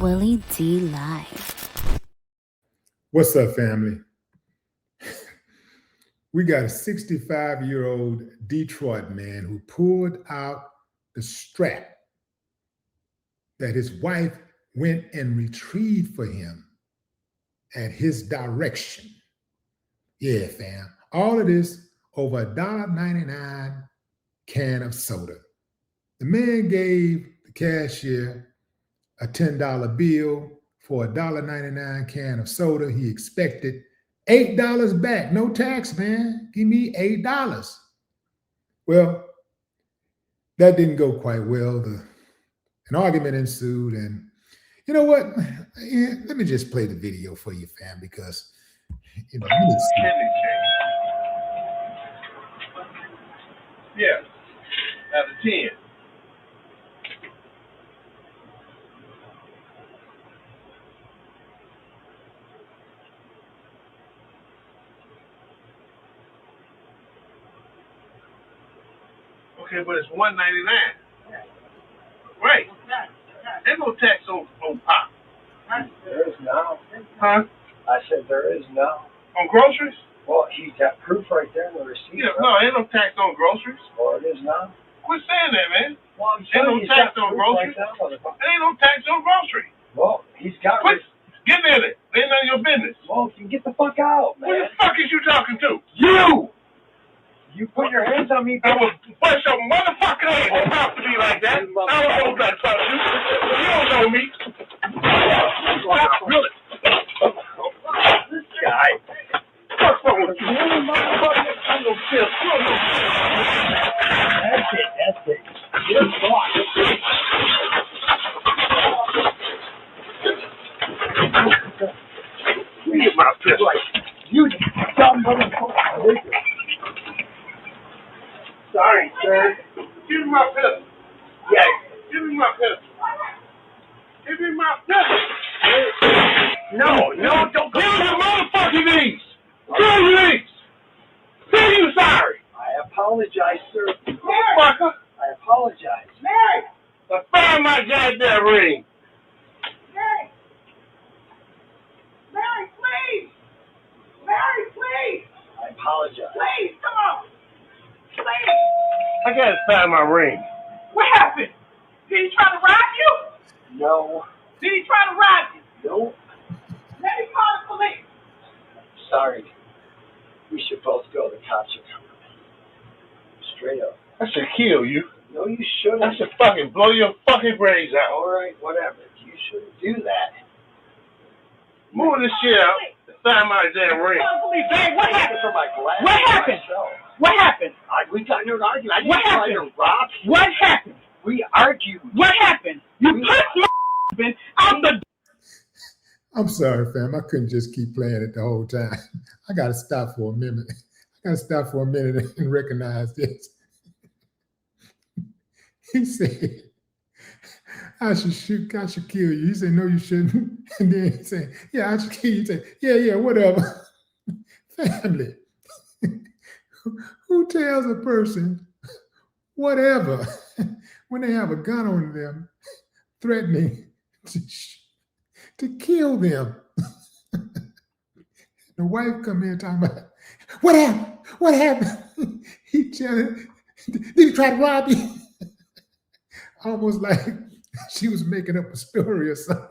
Willie D Live. What's up, family? We got a 65-year-old Detroit man who pulled out the strap that his wife went and retrieved for him at his direction. Yeah, fam. All of this over $1.99 can of soda. The man gave the cashier a $10 bill for a $1.99 can of soda. He expected $8 back. No tax, man. Give me $8. Well, that didn't go quite well. An argument ensued, and you know what? Yeah, let me just play the video for you, fam, because you need to see. Yeah, out of 10. Okay, but it's $1.99. Right. There's no tax on pop. There is now. Huh? I said there is now. On groceries? Well, he's got proof right there in the receipt. Yeah, no, ain't no tax on groceries. Well, it is now. Quit saying that, man. Well, I'm Ain't no tax on groceries. Ain't no tax on groceries. Well, he's got. Quit. Get in it. Ain't none of your business. Well, you get the fuck out, man. Who the fuck is you talking to? You! You put your hands on me, I will bust your motherfucking head. Don't talk to me like that. I don't know that talk to you. You don't know me. Really? This guy. What's wrong with you? I'm gonna kill you. That's it. You're fucked. Get my pistol. You dumb motherfucker. Sorry, sir. Give me my pistol. Yeah. Give me my pistol. Give me my pistol. No, don't Give me your motherfucking knees. Give me these. Say you sorry. I apologize, sir. Motherfucker. I apologize. Mary. I found my goddamn ring. Mary! Mary, please! Mary, please! I apologize. Please, come on! Please! I gotta find my ring. What happened? Did he try to rob you? No. Did he try to rob you? No. Let me call the police. Sorry. We should both go. The cops are coming. Straight up. I should kill you. No, you shouldn't. I should fucking blow your fucking brains out. All right, whatever. You shouldn't do that. Move this shit out and find my damn ring. Call the police. Hey, what happened? For my glasses What happened? myself. What happened? We got into an argument. I What didn't try to happened? rob you. What happened? We argued. What happened? You pushed my husband out the... I'm sorry, fam. I couldn't just keep playing it the whole time. I got to stop for a minute. And recognize this. He said, I should kill you. He said, no, you shouldn't. And then he said, yeah, I should kill you. He said, yeah, whatever. Family. Who tells a person whatever when they have a gun on them threatening to kill them? The wife come in talking about, what happened? What happened? He telling, did he try to rob you? Almost like she was making up a story or something.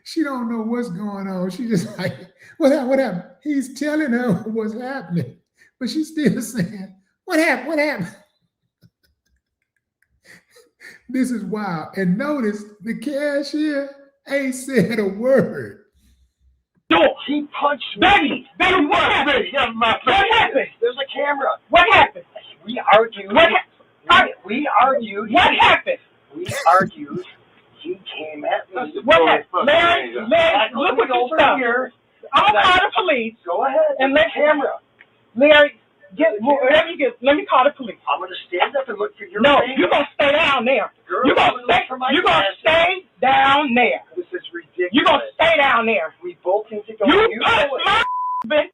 She don't know what's going on. She just like, what happened? He's telling her what's happening, but she's still saying, what happened? This is wild. And notice the cashier ain't said a word. No, he punched me. Baby, what happened? What happened? There's a camera. What happened? We argued. What We argued. What happened? We argued. He came at me. What happened? Larry, look what you stuff. Here. I'm gonna call the police. Go ahead. And let camera. Larry, whatever you get, let me call the police. I'm gonna stand up and look for your No, ring. you're gonna stay down there. Girl, You're gonna stay down there. This is ridiculous. You're gonna stay down there. We both need to go. You touch my husband.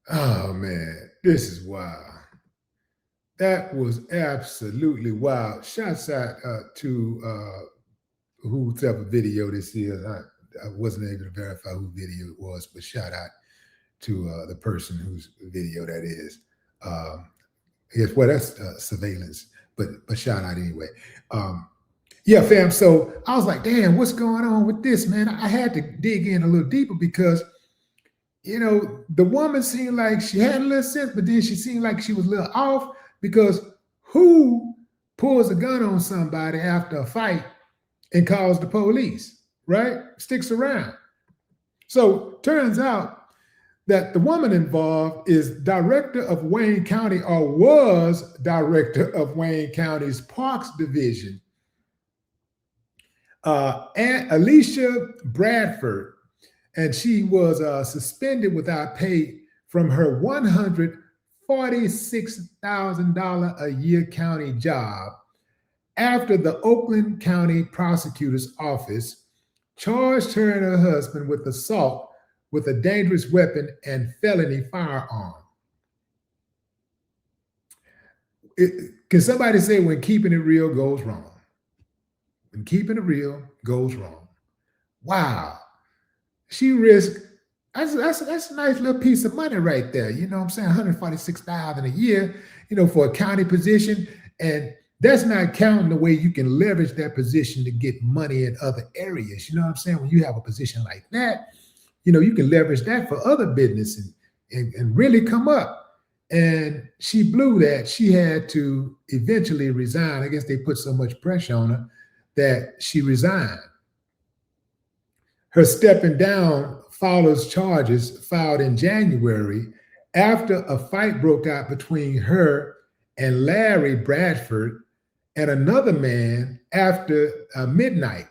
Oh, man, this is wild. That was absolutely wild. Shouts out to whoever video this is. I wasn't able to verify who video it was, but shout out to the person whose video that is. Yes, well, that's surveillance, but shout out anyway. Yeah, fam. So I was like, damn, what's going on with this, man? I had to dig in a little deeper because, you know, the woman seemed like she had a little sense, but then she seemed like she was a little off because who pulls a gun on somebody after a fight and calls the police, right? Sticks around. So turns out that the woman involved is director of Wayne County, or was director of Wayne County's Parks Division, and Alicia Bradford, and she was suspended without pay from her $146,000 a year county job after the Oakland County Prosecutor's Office charged her and her husband with assault with a dangerous weapon and felony firearm. Can somebody say when keeping it real goes wrong? When keeping it real goes wrong. Wow. She risked, that's a nice little piece of money right there. You know what I'm saying? $146,000 a year, you know, for a county position. And that's not counting the way you can leverage that position to get money in other areas. You know what I'm saying? When you have a position like that, you know, you can leverage that for other business and really come up. And she blew that. She had to eventually resign. I guess they put so much pressure on her that she resigned. Her stepping down follows charges filed in January after a fight broke out between her and Larry Bradford and another man after midnight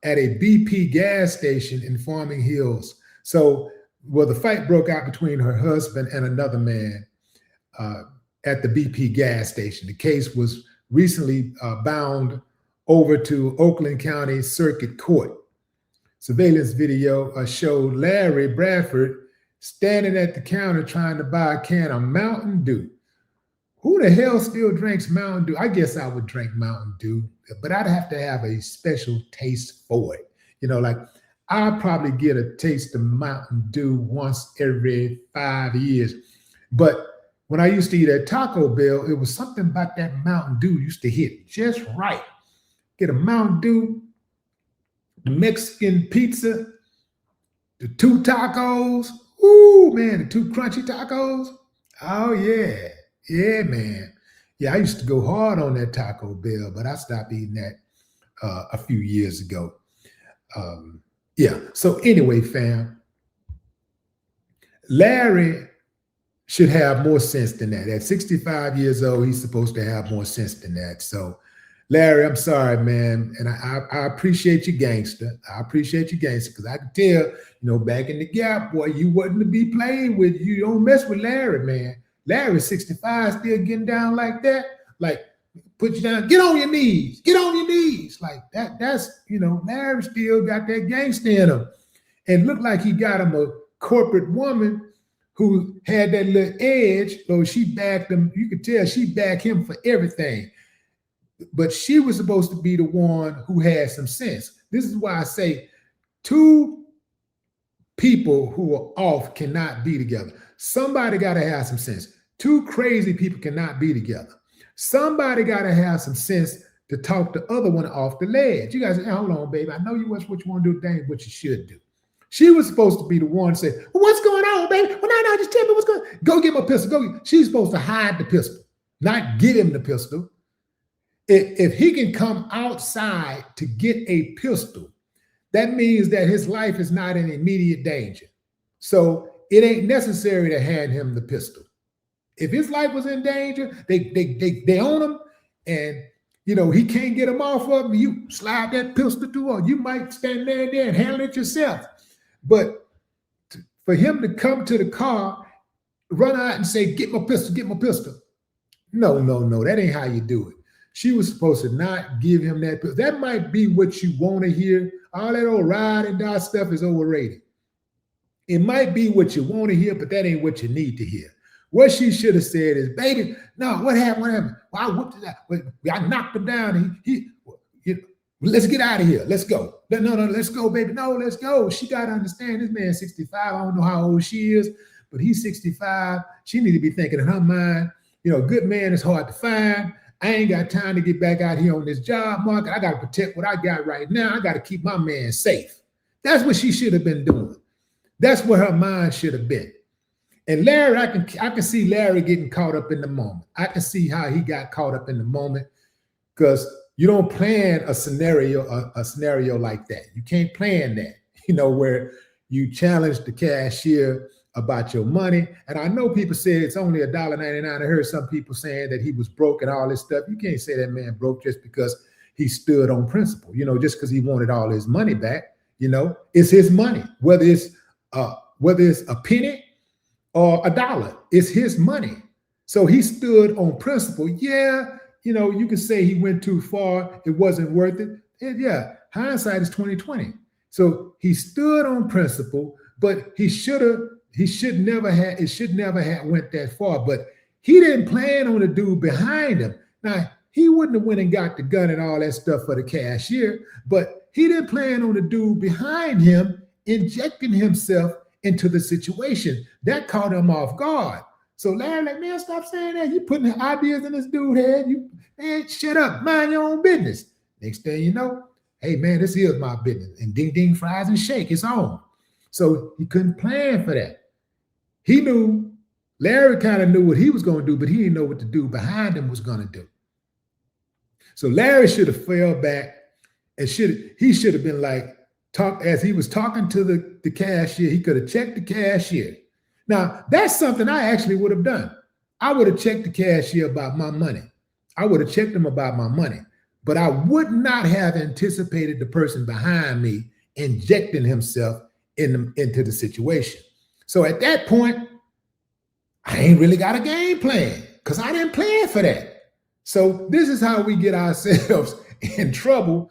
at a BP gas station in Farmington Hills. So, well, the fight broke out between her husband and another man at the BP gas station. The case was recently bound over to Oakland County Circuit Court. Surveillance video showed Larry Bradford standing at the counter trying to buy a can of Mountain Dew. Who the hell still drinks Mountain Dew? I guess I would drink Mountain Dew, but I'd have to have a special taste for it. You know, like I'll probably get a taste of Mountain Dew once every 5 years. But when I used to eat at Taco Bell, it was something about that Mountain Dew used to hit just right. Get a Mountain Dew, the Mexican pizza, the 2 tacos. Ooh, man, the 2 crunchy tacos. Oh, yeah. Yeah, man. Yeah, I used to go hard on that Taco Bell, but I stopped eating that a few years ago. Yeah, so anyway, fam, Larry should have more sense than that. At 65 years old, he's supposed to have more sense than that. So, Larry, I'm sorry, man. And I appreciate you, gangster. I appreciate you, gangster, because I can tell, you know, back in the Gap, boy, you wasn't to be played with. You don't mess with Larry, man. Larry, 65, still getting down like that. Like, put you down, get on your knees, get on your knees. Like that's, you know, Larry still got that gangster in him. And looked like he got him a corporate woman who had that little edge, though she backed him. You could tell she backed him for everything. But she was supposed to be the one who had some sense. This is why I say 2 people who are off cannot be together. Somebody got to have some sense. 2 crazy people cannot be together. Somebody got to have some sense to talk the other one off the ledge. You guys say, hey, hold on, baby. I know you what you want to do, dang what you should do. She was supposed to be the one to say, well, what's going on, baby? Well, no, just tell me what's going on. Go get my pistol. She's supposed to hide the pistol, not give him the pistol. If he can come outside to get a pistol, that means that his life is not in immediate danger. So it ain't necessary to hand him the pistol. If his life was in danger, they own him, and you know he can't get him off of him. You slide that pistol to her. You might stand there and handle it yourself. But for him to come to the car, run out and say, "Get my pistol, get my pistol." No, that ain't how you do it. She was supposed to not give him that pistol. That might be what you want to hear. All that old ride and die stuff is overrated. It might be what you want to hear, but that ain't what you need to hear. What she should have said is, baby, no, what happened? What happened? Well, I whooped it out. I knocked him down. Let's get out of here. Let's go. No, let's go, baby. No, let's go. She got to understand this man's 65. I don't know how old she is, but he's 65. She need to be thinking in her mind, a good man is hard to find. I ain't got time to get back out here on this job market. I got to protect what I got right now. I got to keep my man safe. That's what she should have been doing. That's what her mind should have been. And Larry, I can see Larry getting caught up in the moment. I can see how he got caught up in the moment, because you don't plan a scenario like that. You can't plan that, where you challenge the cashier about your money. And I know people say it's only $1.99. I heard some people saying that he was broke and all this stuff. You can't say that man broke just because he stood on principle, just because he wanted all his money back. It's his money, whether it's a penny or $1, it's his money. So he stood on principle. Yeah, you can say he went too far, it wasn't worth it. And yeah, hindsight is 20/20. So he stood on principle, but it should never have went that far. But he didn't plan on the dude behind him. Now, he wouldn't have went and got the gun and all that stuff for the cashier, but he didn't plan on the dude behind him injecting himself into the situation. That caught him off guard. So Larry, like, man, stop saying that. You putting ideas in this dude's head. Man, shut up. Mind your own business. Next thing you know, hey, man, this is my business. And ding, ding, fries and shake. It's on. So he couldn't plan for that. He knew, Larry kind of knew what he was going to do, but he didn't know what the dude behind him was going to do. So Larry should have fell back and he should have been like, as he was talking to the cashier, he could have checked the cashier. Now, that's something I actually would have done. I would have checked the cashier about my money. I would have checked him about my money, but I would not have anticipated the person behind me injecting himself into the situation. So at that point, I ain't really got a game plan because I didn't plan for that. So this is how we get ourselves in trouble,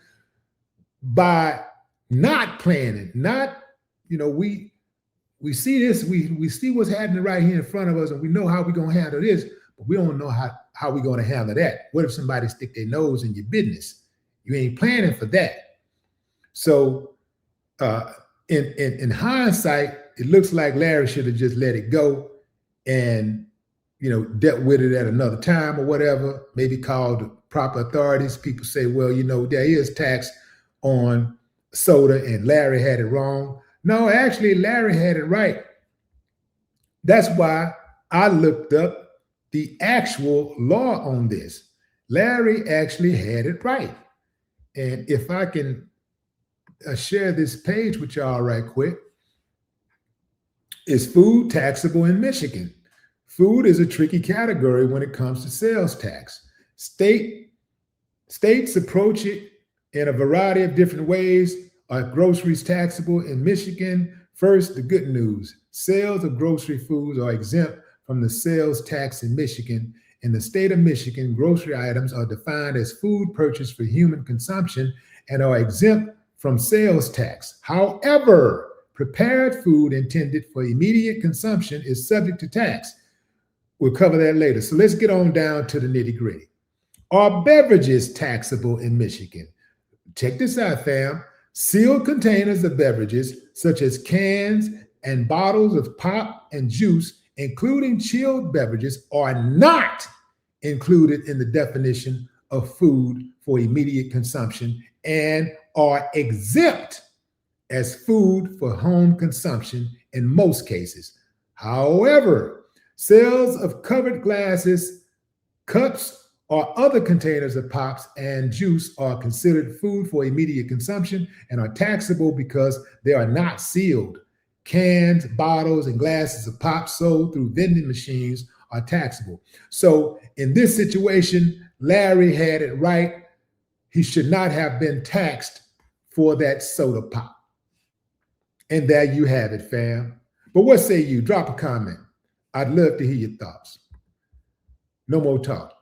by not planning. We see this, we see what's happening right here in front of us, and we know how we're going to handle this, but we don't know how we're going to handle that. What if somebody stick their nose in your business? You ain't planning for that. So in hindsight, it looks like Larry should have just let it go and dealt with it at another time or whatever, maybe called the proper authorities. People say, well, there is tax on soda and Larry had it wrong. No, actually, Larry had it right. That's why I looked up the actual law on this. Larry actually had it right. And if I can share this page with y'all right quick. Is food taxable in Michigan? Food is a tricky category when it comes to sales tax. States approach it in a variety of different ways. Are groceries taxable in Michigan? First, the good news. Sales of grocery foods are exempt from the sales tax in Michigan. In the state of Michigan, grocery items are defined as food purchased for human consumption and are exempt from sales tax. However, prepared food intended for immediate consumption is subject to tax. We'll cover that later. So let's get on down to the nitty-gritty. Are beverages taxable in Michigan? Check this out, fam. Sealed containers of beverages, such as cans and bottles of pop and juice, including chilled beverages, are not included in the definition of food for immediate consumption and are exempt as food for home consumption in most cases. However, sales of covered glasses, cups, or other containers of pops and juice are considered food for immediate consumption and are taxable because they are not sealed. Cans, bottles, and glasses of pop sold through vending machines are taxable. So in this situation, Larry had it right. He should not have been taxed for that soda pop. And there you have it, fam. But what say you? Drop a comment. I'd love to hear your thoughts. No more talk.